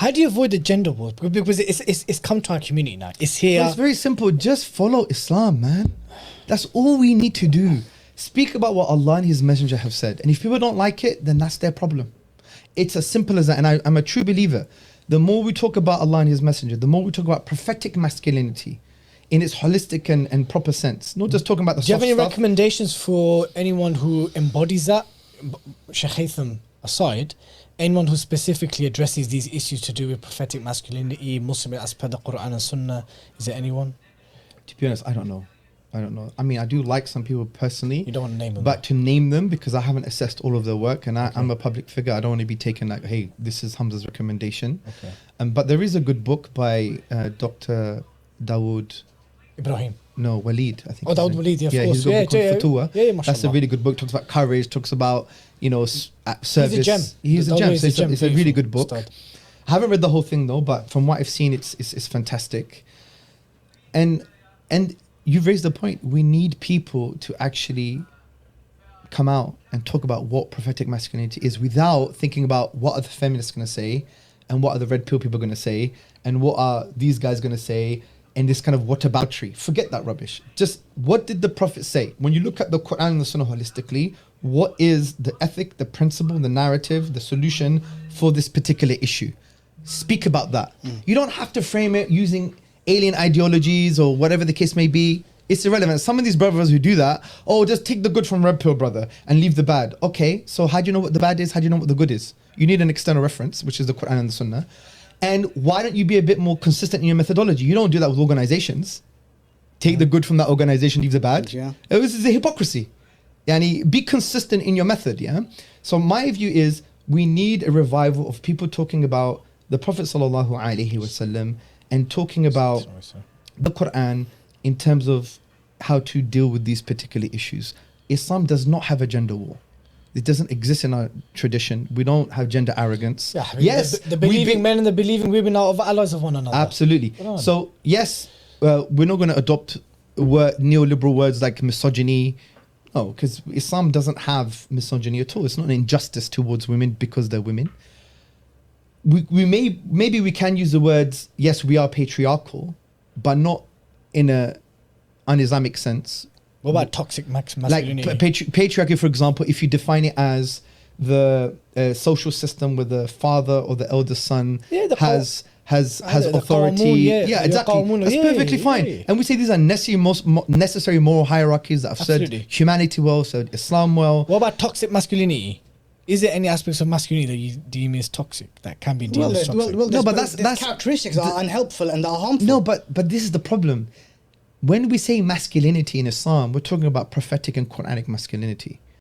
How do you avoid the gender wars? Because it's come to our community now. It's here. Well, it's very simple. Just follow Islam, man. That's all we need to do. Speak about what Allah and His Messenger have said. And if people don't like it, then that's their problem. It's as simple as that. And I'm a true believer. The more we talk about Allah and His Messenger, the more we talk about prophetic masculinity in its holistic and proper sense. Not just talking about the Do you have any stuff. recommendations for anyone who embodies that? Sheikh Haytham aside, anyone who specifically addresses these issues to do with prophetic masculinity, Muslim as per the Quran and Sunnah, is there anyone? To be honest, I don't know. I mean, I do like some people personally. You don't want to name them. But to name them, because I haven't assessed all of their work, and I'm a public figure, I don't want to be taken like, hey, this is Hamza's recommendation. Okay. But there is a good book by Dr. Dawood. Ibrahim. No, Walid, I think. Oh, Dawood Walid, yeah, of course. He's got a book called Futuwa. Yeah, That's a really good book. Talks about courage, talks about, service. He's a gem. He's a gem. So it's a really good book. Start. I haven't read the whole thing though, but from what I've seen, it's fantastic. And you've raised the point. We need people to actually come out and talk about what prophetic masculinity is without thinking about what are the feminists going to say and what are the red pill people going to say and what are these guys going to say and this kind of whataboutery. Forget that rubbish. Just what did the Prophet say? When you look at the Quran and the Sunnah holistically, what is the ethic, the principle, the narrative, the solution for this particular issue? Speak about that. You don't have to frame it using alien ideologies or whatever the case may be. It's irrelevant. Some of these brothers who do that, just take the good from red pill, brother, and leave the bad. Okay, so how do you know what the bad is? How do you know what the good is? You need an external reference, which is the Quran and the Sunnah. And why don't you be a bit more consistent in your methodology? You don't do that with organizations. Take the good from that organization, leave the bad. Yeah. This is a hypocrisy. Yani, be consistent in your method, yeah? So my view is we need a revival of people talking about the Prophet sallallahu alaihi wasallam and talking about the Quran in terms of how to deal with these particular issues. Islam does not have a gender war. It doesn't exist in our tradition. We don't have gender arrogance. Yeah, I mean, yes, the believing men and the believing women are allies of one another. Absolutely. So yes, we're not going to adopt neoliberal words like misogyny. No, because Islam doesn't have misogyny at all. It's not an injustice towards women because they're women. Maybe we can use the words, yes, we are patriarchal, but not in an un-Islamic sense. What about toxic masculinity? Like patriarchy, for example, if you define it as the social system where the father or the eldest son has authority. Exactly. That's perfectly fine. Yeah. And we say these are necessary moral hierarchies that have served humanity well, served Islam well. What about toxic masculinity? Is there any aspects of masculinity that you deem as toxic that can be deemed as toxic? No, but that's characteristics that are unhelpful and are harmful. No, but this is the problem. When we say masculinity in Islam, we're talking about prophetic and Quranic masculinity.